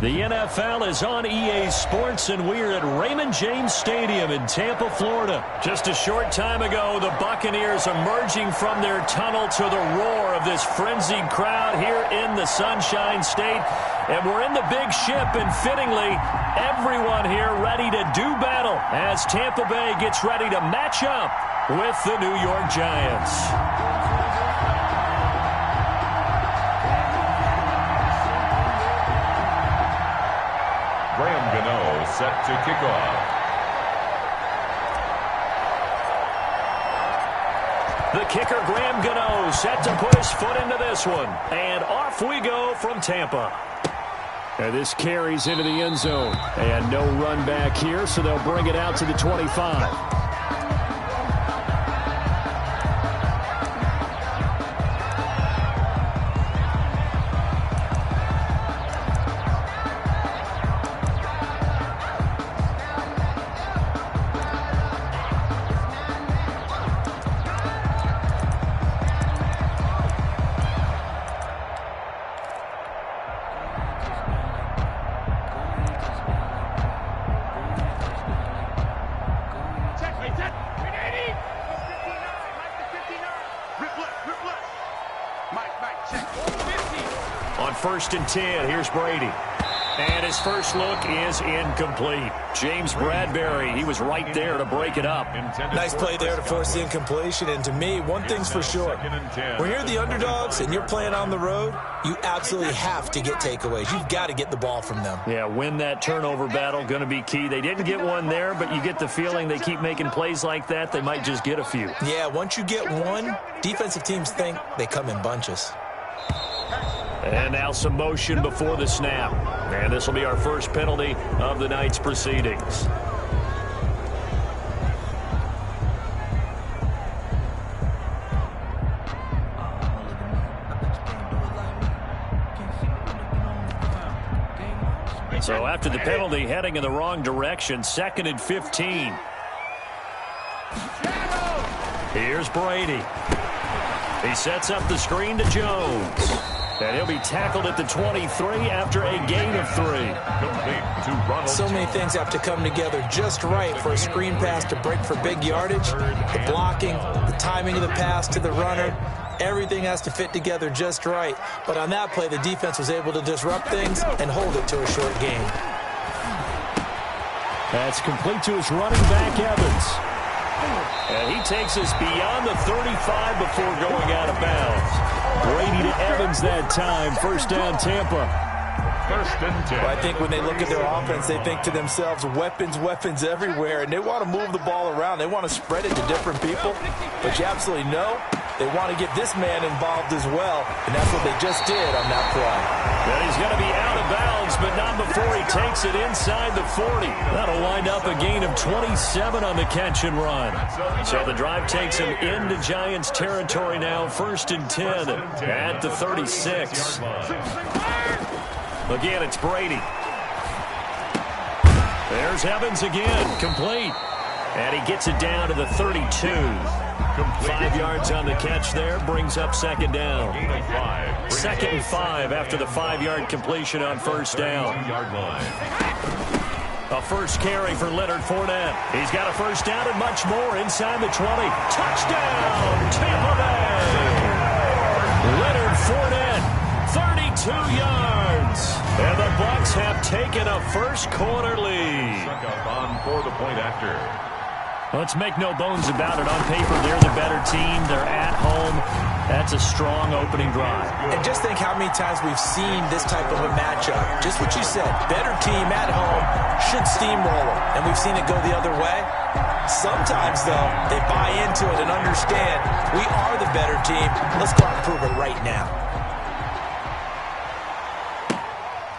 The NFL is on EA Sports, and we're at Raymond James Stadium in Tampa, Florida. Just a short time ago, the Buccaneers emerging from their tunnel to the roar of this frenzied crowd here in the Sunshine State. And we're in the big ship, and fittingly, everyone here ready to do battle as Tampa Bay gets ready to match up with the New York Giants. Set to kick off. The kicker, Graham Gano, set to put his foot into this one. And off we go from Tampa. And this carries into the end zone. And no run back here, so they'll bring it out to the 25. First and 10, here's Brady. And his first look is incomplete. James Bradbury, he was right there to break it up. Nice play there to force the incompletion. And to me, one thing's for sure. When you're the underdogs and you're playing on the road, you absolutely have to get takeaways. You've got to get the ball from them. Yeah, win that turnover battle, going to be key. They didn't get one there, but you get the feeling they keep making plays like that, they might just get a few. Yeah, once you get one, defensive teams think they come in bunches. And now some motion before the snap. And this will be our first penalty of the night's proceedings. So after the penalty, heading in the wrong direction, 2nd and 15. Here's Brady. He sets up the screen to Jones. And he'll be tackled at the 23 after a gain of 3. So many things have to come together just right for a screen pass to break for big yardage. The blocking, the timing of the pass to the runner, everything has to fit together just right. But on that play, the defense was able to disrupt things and hold it to a short gain. That's complete to his running back, Evans. And he takes us beyond the 35 before going out of bounds. Brady to Evans that time. First down, Tampa. First and 10. Well, I think when they look at their offense, they think to themselves, weapons, weapons everywhere. And they want to move the ball around. They want to spread it to different people. But you absolutely know they want to get this man involved as well. And that's what they just did on that play. And he's going to be out of bounds, but not before he takes it inside the 40. That'll wind up a gain of 27 on the catch and run. So the drive takes him into Giants territory now. 1st and 10 at the 36. Again, it's Brady. There's Evans again, complete. And he gets it down to the 32. 5 yards on the catch there, brings up 2nd down. 2nd and 5 after the 5-yard completion on first down. A first carry for Leonard Fournette. He's got a first down and much more inside the 20. Touchdown, Tampa Bay! Leonard Fournette, 32 yards. And the Bucs have taken a first-quarter lead. On for the point after. Let's make no bones about it. On paper, they're the better team. They're at home. That's a strong opening drive. And just think how many times we've seen this type of a matchup. Just what you said, better team at home should steamroll them. And we've seen it go the other way. Sometimes, though, they buy into it and understand we are the better team. Let's go out and prove it right now.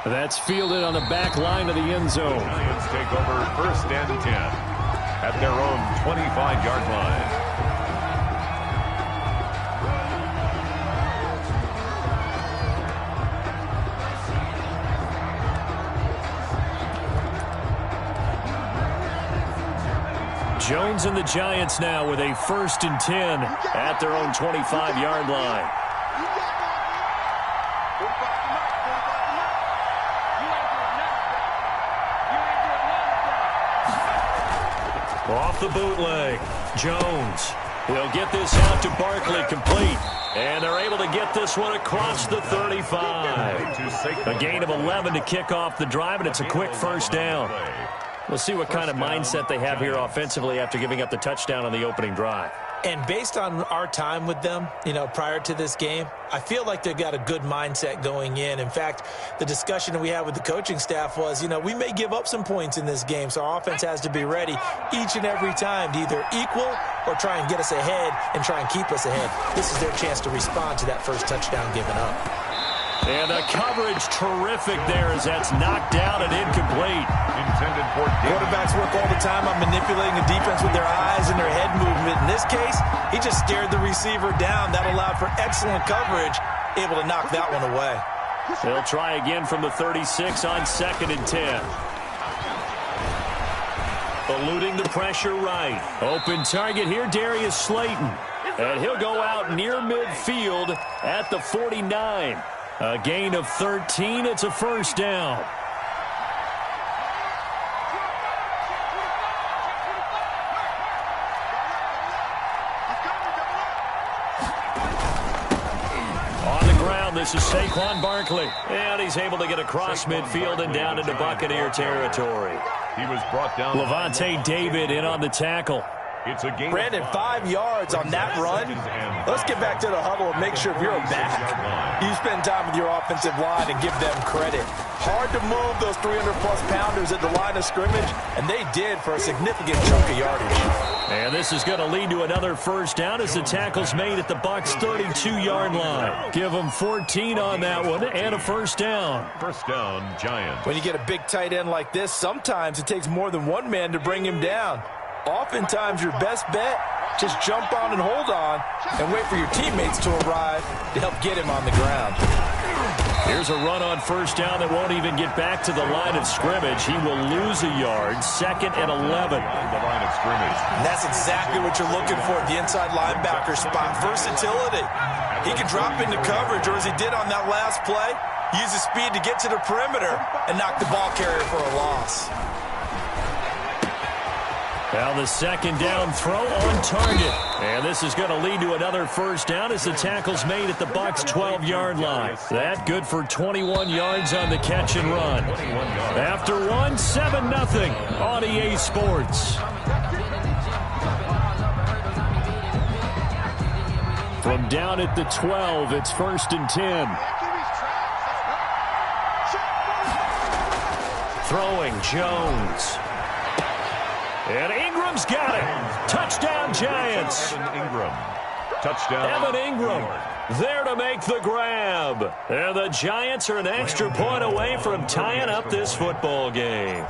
That's fielded on the back line of the end zone. Giants take over 1st and 10. At their own 25-yard line. Jones and the Giants now with a 1st and 10 at their own 25-yard line. Off the bootleg. Jones. He'll get this out to Barkley, complete. And they're able to get this one across the 35. A gain of 11 to kick off the drive, and it's a quick first down. We'll see what kind of mindset they have here offensively after giving up the touchdown on the opening drive. And based on our time with them, prior to this game, I feel like they've got a good mindset going in. In fact, the discussion that we had with the coaching staff was, we may give up some points in this game, so our offense has to be ready each and every time to either equal or try and get us ahead and try and keep us ahead. This is their chance to respond to that first touchdown given up. And the coverage terrific there as that's knocked down and incomplete. Intended for quarterbacks work all the time on manipulating the defense with their eyes and their head movement. In this case, he just stared the receiver down. That allowed for excellent coverage, able to knock that one away. They'll try again from the 36 on 2nd and 10. Eluding the pressure right. Open target here, Darius Slayton. And he'll go out near midfield at the 49. A gain of 13. It's a first down. On the ground, this is Saquon Barkley. And he's able to get across midfield and down into Buccaneer territory. He was brought down. Levante David in on the tackle. It's a game. Brandon, 5 yards on that run. Let's get back to the huddle and make sure if you're a back, you spend time with your offensive line and give them credit. Hard to move those 300-plus pounders at the line of scrimmage, and they did for a significant chunk of yardage. And this is going to lead to another first down as the tackle's made at the Bucs' 32-yard line. Give them 14 on that one and a first down. First down, Giants. When you get a big tight end like this, sometimes it takes more than one man to bring him down. Oftentimes, your best bet, just jump on and hold on and wait for your teammates to arrive to help get him on the ground. Here's a run on first down that won't even get back to the line of scrimmage. He will lose a yard, 2nd and 11. The line of scrimmage. And that's exactly what you're looking for at the inside linebacker spot, versatility. He can drop into coverage, or as he did on that last play, use his speed to get to the perimeter and knock the ball carrier for a loss. Now the second down throw on target. And this is going to lead to another first down as the tackle's made at the Bucs' 12-yard line. That good for 21 yards on the catch and run. After one, 7-0 on EA Sports. From down at the 12, it's 1st and 10. Throwing Jones. And Ingram's got it. Touchdown, Giants. Evan Ingram. Touchdown. Evan Ingram there to make the grab. And the Giants are an extra point away from tying up this football game.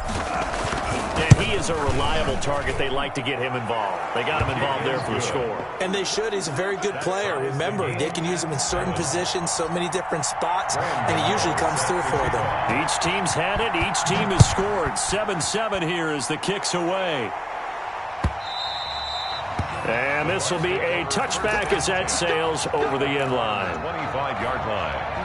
And he is a reliable target. They like to get him involved. They got him involved there for the score. And they should. He's a very good player. Remember, they can use him in certain positions, so many different spots, and he usually comes through for them. Each team's had it. Each team has scored. 7-7 here as the kick's away. And this will be a touchback as that sails over the end line. 25-yard line.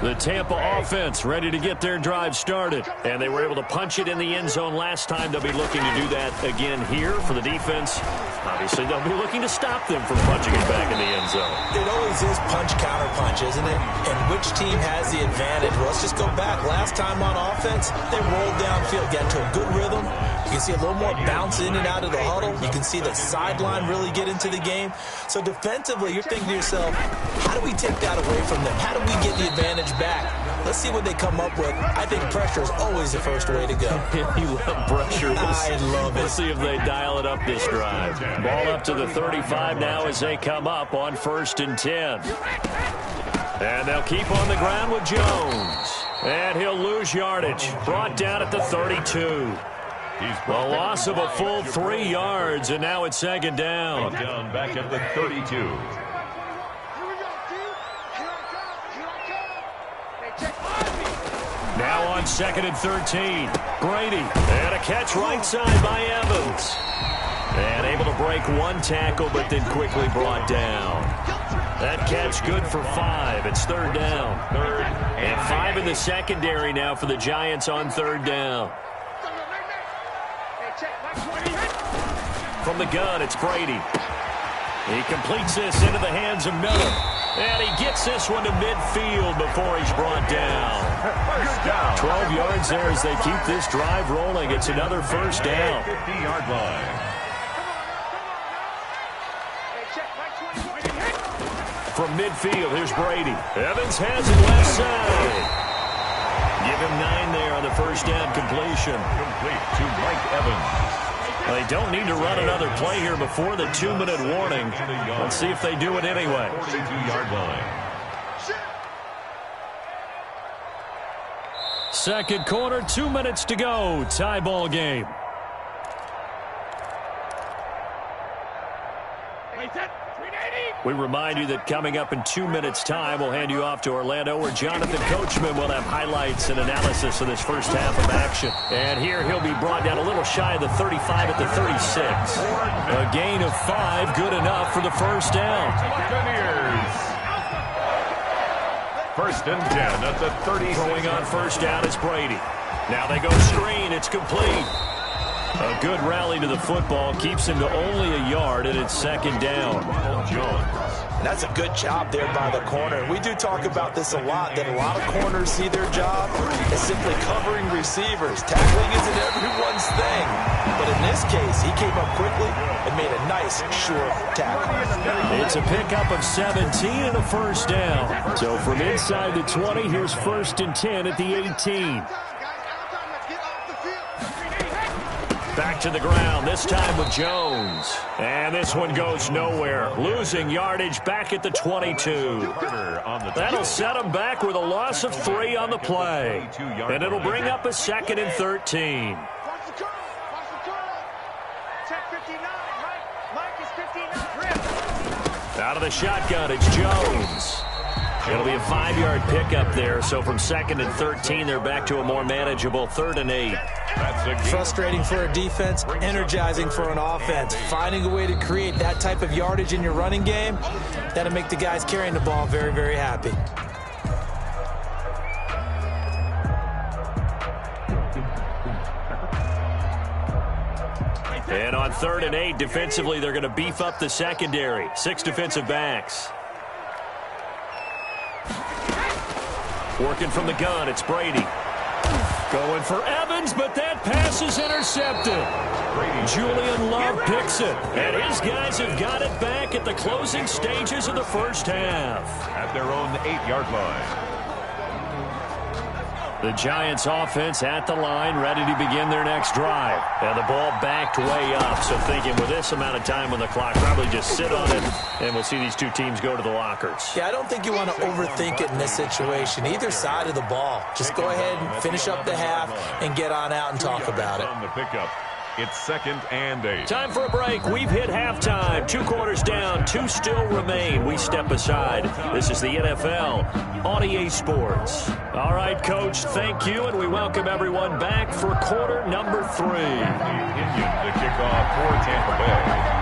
The Tampa offense ready to get their drive started. And they were able to punch it in the end zone last time. They'll be looking to do that again here for the defense. Obviously, they'll be looking to stop them from punching it back in the end zone. It always is punch-counter-punch, isn't it? And which team has the advantage? Well, let's just go back. Last time on offense, they rolled downfield, got into a good rhythm. You can see a little more bounce in and out of the huddle. You can see the sideline really get into the game. So defensively, you're thinking to yourself, how do we take that away from them? How do we get the advantage back? Let's see what they come up with. I think pressure is always the first way to go. You love pressure. I love it. Let's see if they dial it up this drive. Ball up to the 35 now as they come up on 1st and 10. And they'll keep on the ground with Jones. And he'll lose yardage. Brought down at the 32. A loss of a full 3 yards, and now it's 2nd down. Brought down back at the 32. Now on 2nd and 13. Brady. And a catch right side by Evans. And able to break one tackle, but then quickly brought down. That catch good for 5. It's third down. And 5 in the secondary now for the Giants on third down. From the gun, it's Brady. He completes this into the hands of Miller. And he gets this one to midfield before he's brought down. 12 yards there as they keep this drive rolling. It's another first down. 50-yard line. From midfield, here's Brady. Evans has it left side. Give him 9 there on the first down completion. Complete to Mike Evans. They don't need to run another play here before the 2-minute warning. Let's see if they do it anyway. 42-yard line. Second quarter, 2 minutes to go. Tie ball game. We remind you that coming up in 2 minutes' time, we'll hand you off to Orlando, where Jonathan Coachman will have highlights and analysis of this first half of action. And here he'll be brought down a little shy of the 35 at the 36. A gain of 5, good enough for the first down. Buccaneers. First and 10 at the 30. Throwing on first down is Brady. Now they go screen. It's complete. A good rally to the football keeps him to only a yard, and it's second down. And that's a good job there by the corner. We do talk about this a lot, that a lot of corners see their job as simply covering receivers. Tackling isn't everyone's thing. But in this case, he came up quickly and made a nice, sure tackle. It's a pickup of 17 and a first down. So from inside the 20, here's first and 10 at the 18. Back to the ground, this time with Jones. And this one goes nowhere. Losing yardage back at the 22. That'll set him back with a loss of 3 on the play. And it'll bring up a second and 13. Out of the shotgun, it's Jones. It'll be a 5-yard pickup there. So from second and 13, they're back to a more manageable 3rd and 8. Frustrating for a defense, energizing for an offense. Finding a way to create that type of yardage in your running game, that'll make the guys carrying the ball very, very happy. And on 3rd and 8, defensively, they're going to beef up the secondary. 6 defensive backs. Working from the gun, it's Brady. Going for Evans, but that pass is intercepted. Julian Love picks it, and his guys have got it back at the closing stages of the first half. At their own 8-yard line. The Giants offense at the line, ready to begin their next drive. And the ball backed way up, so thinking with this amount of time on the clock, probably just sit on it, and we'll see these two teams go to the lockers. Yeah, I don't think you want to overthink it in this situation. Either side of the ball. Just go ahead and finish up the half and get on out and talk about it. On the pickup. It's 2nd and 8. Time for a break. We've hit halftime. 2 quarters down. 2 still remain. We step aside. This is the NFL on EA Sports. All right, Coach, thank you, and we welcome everyone back for quarter number 3. Indians to kick off for Tampa Bay.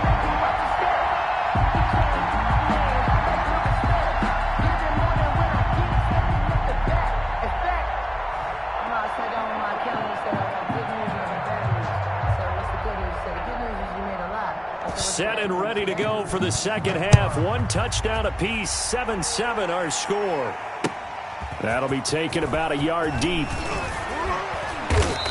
Set and ready to go for the second half. 1 touchdown apiece, 7-7 our score. That'll be taken about a yard deep.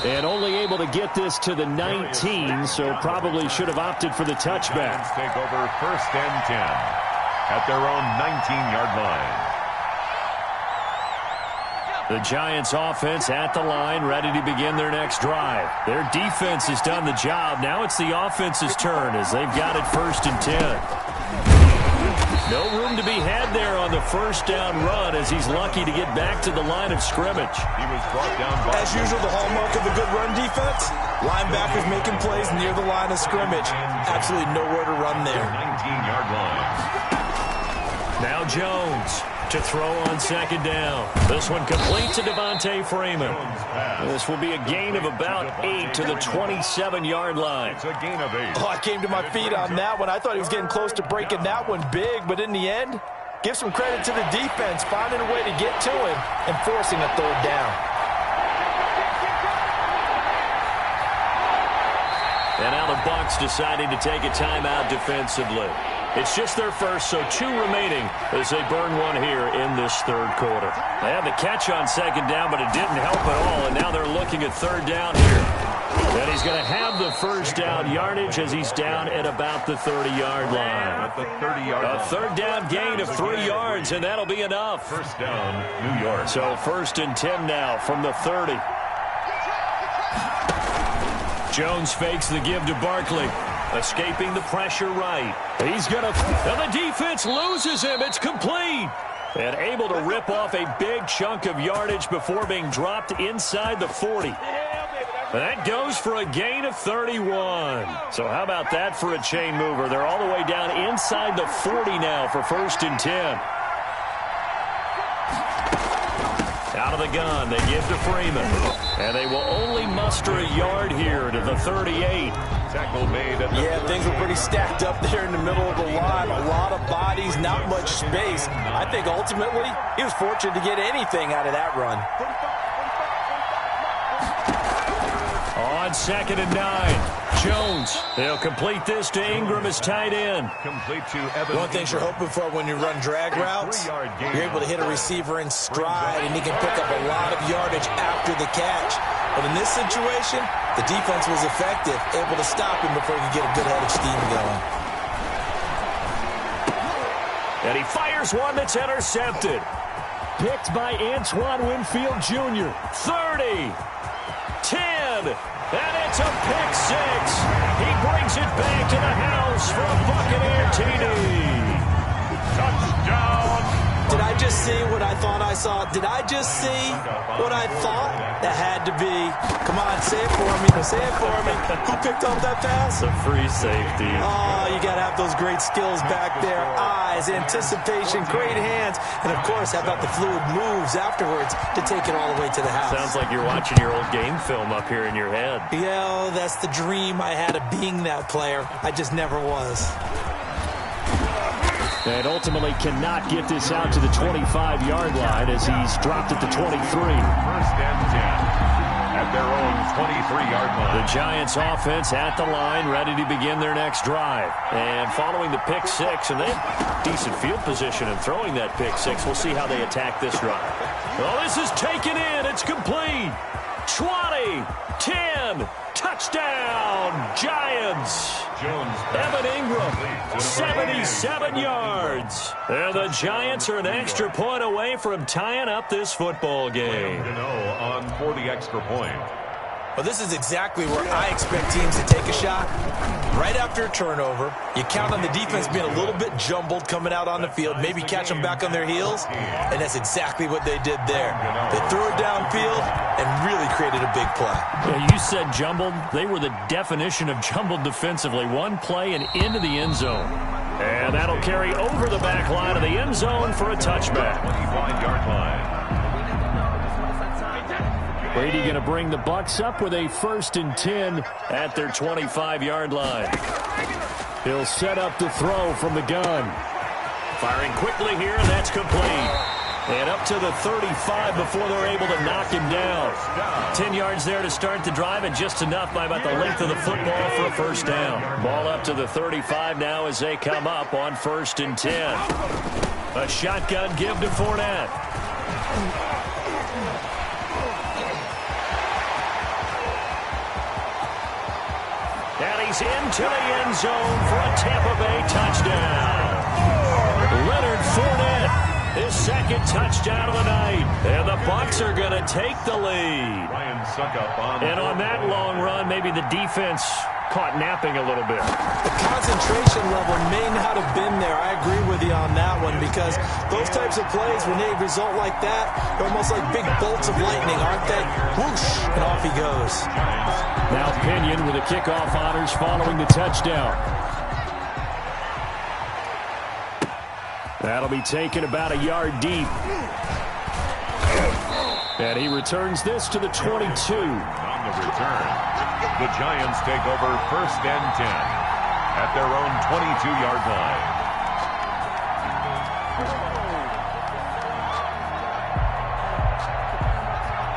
And only able to get this to the 19, so probably should have opted for the touchback. Take over 1st and 10 at their own 19-yard line. The Giants offense at the line, ready to begin their next drive. Their defense has done the job. Now it's the offense's turn as they've got it 1st and 10. No room to be had there on the first down run as he's lucky to get back to the line of scrimmage. He was brought down by... As usual, the hallmark of a good run defense, linebackers making plays near the line of scrimmage. Absolutely nowhere to run there. 19-yard line. Now Jones. To throw on second down. This one complete to Devontae Freeman. This will be a gain of about 8 to the 27-yard line. It's a gain of 8. Oh, I came to my feet on that one. I thought he was getting close to breaking that one big, but in the end, give some credit to the defense, finding a way to get to him and forcing a third down. And now the Bucs deciding to take a timeout defensively. It's just their first, so 2 remaining as they burn one here in this third quarter. They had the catch on second down, but it didn't help at all, and now they're looking at third down here. And he's going to have the first down yardage as he's down at about the 30-yard line. At the 30-yard line. A third down gain of 3 yards, and that'll be enough. First down, New York. So 1st and 10 now from the 30. Jones fakes the give to Barkley. Escaping the pressure right. He's going to... And the defense loses him. It's complete. And able to rip off a big chunk of yardage before being dropped inside the 40. That goes for a gain of 31. So how about that for a chain mover? They're all the way down inside the 40 now for 1st and 10. Out of the gun, they give to Freeman. And they will only muster a yard here to the 38. Tackle made. Yeah, things were pretty stacked up there in the middle of the line. A lot of bodies, not much space. I think ultimately he was fortunate to get anything out of that run. On 2nd and 9. Jones. They'll complete this to Ingram as tight end. Complete to Evan. One thing you're hoping for when you run drag routes, you're able to hit a receiver in stride, and he can pick up a lot of yardage after the catch. But in this situation, the defense was effective, able to stop him before he could get a good head of steam going. And he fires one that's intercepted. Picked by Antoine Winfield Jr. 30. 10. And it's a pick 6. He brings it back to the house for a Buccaneer TD. Touchdown. Did I just see what I thought I saw? Did I just see what I thought? That had to be. Come on, say it for me. Say it for me. Who picked up that pass? The free safety. Oh, you got to have those great skills back there. Eyes, anticipation, great hands. And, of course, how about the fluid moves afterwards to take it all the way to the house? Sounds like you're watching your old game film up here in your head. Yeah, that's the dream I had of being that player. I just never was. And ultimately cannot get this out to the 25-yard line as he's dropped at the 23. 1st and 10 at their own 23-yard line. The Giants offense at the line, ready to begin their next drive. And following the pick 6, and they have decent field position in throwing that pick 6. We'll see how they attack this drive. Well, this is taken in. It's complete. 20, 10, touchdown, Giants. Jones. Evan Ingram, 77 yards. And the Giants are an extra point away from tying up this football game. On for the extra point. Well, this is exactly where I expect teams to take a shot. Right after a turnover, you count on the defense being a little bit jumbled coming out on the field, maybe catch them back on their heels, and that's exactly what they did there. They threw it downfield and really created a big play. Yeah, you said jumbled. They were the definition of jumbled defensively. One play and into the end zone. And that'll carry over the back line of the end zone for a touchback. 25-yard line. Brady going to bring the Bucs up with a 1st and 10 at their 25-yard line. He'll set up the throw from the gun. Firing quickly here, and that's complete. And up to the 35 before they're able to knock him down. 10 yards there to start the drive, and just enough by about the length of the football for a first down. Ball up to the 35 now as they come up on 1st and 10. A shotgun give to Fournette. And he's into the end zone for a Tampa Bay touchdown. Leonard Fournette, his 2nd touchdown of the night. And the Bucs are going to take the lead. And on that long run, maybe the defense caught napping a little bit. The concentration level may not have been there. I agree with you on that one, because those types of plays, when they result like that, they're almost like big bolts of lightning, aren't they? Whoosh, and off he goes. Now Pinion with the kickoff honors following the touchdown. That'll be taken about a yard deep. And he returns this to the 22. On the return, the Giants take over 1st and 10 at their own 22-yard line.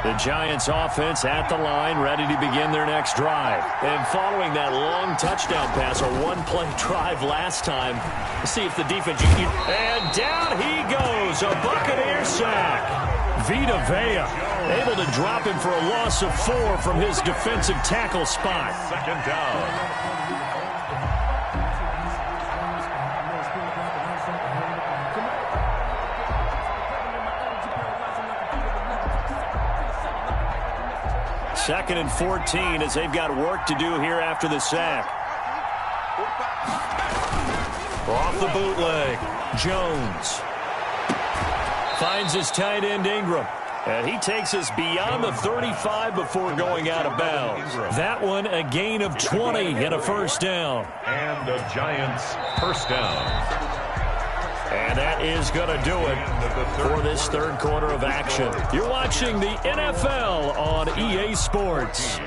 The Giants offense at the line, ready to begin their next drive. And following that long touchdown pass, a one-play drive last time, let's see if the defense... And down he goes, a Buccaneer sack. Vita Vea able to drop him for a loss of 4 from his defensive tackle spot. 2nd down. Second and 14 as they've got work to do here after the sack. Off the bootleg, Jones finds his tight end Ingram. And he takes us beyond the 35 before going out of bounds. That one a gain of 20 and a 1st down. And the Giants 1st down. And that is going to do it for this 3rd quarter of action. You're watching the NFL on EA Sports.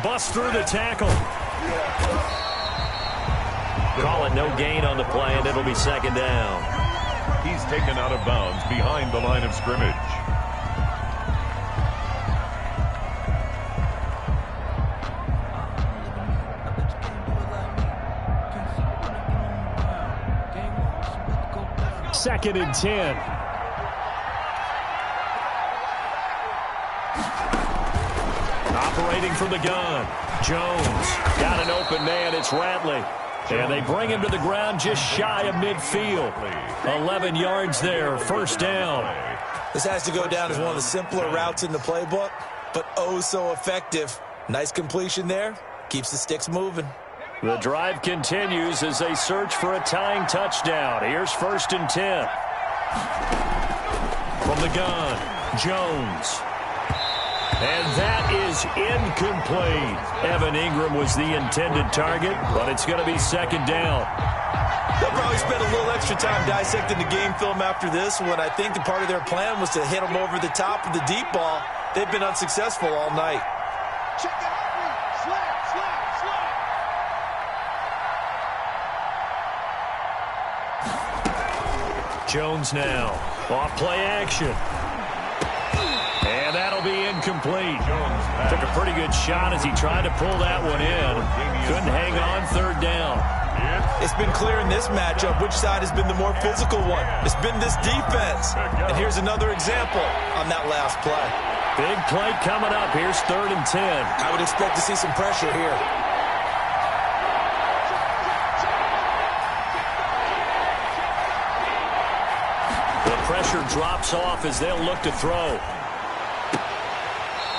Bust through the tackle. Call it no gain on the play, and it'll be 2nd down. He's taken out of bounds behind the line of scrimmage. Second and 10. Operating from the gun. Jones got an open man. It's Ratley. And they bring him to the ground just shy of midfield. 11 yards there. 1st down. This has to go down as one of the simpler routes in the playbook, but oh so effective. Nice completion there. Keeps the sticks moving. The drive continues as they search for a tying touchdown. Here's 1st and 10. From the gun, Jones. And that is incomplete. Evan Ingram was the intended target, but it's going to be 2nd down. They'll probably spend a little extra time dissecting the game film after this one. I think the part of their plan was to hit them over the top of the deep ball. They've been unsuccessful all night. Check it out. Slap. Jones now. Off play action. And that'll be incomplete. Took a pretty good shot as he tried to pull that one in. Couldn't hang on 3rd down. It's been clear in this matchup which side has been the more physical one. It's been this defense. And here's another example on that last play. Big play coming up. Here's 3rd and 10. I would expect to see some pressure here. The pressure drops off as they'll look to throw.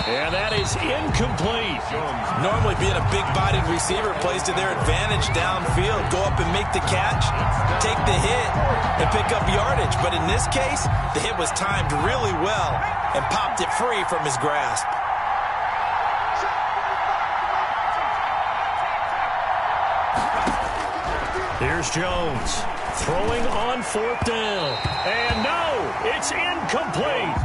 And that is incomplete. Normally being a big-bodied receiver plays to their advantage downfield. Go up and make the catch, take the hit, and pick up yardage. But in this case, the hit was timed really well and popped it free from his grasp. Here's Jones throwing on 4th down. And no, it's incomplete.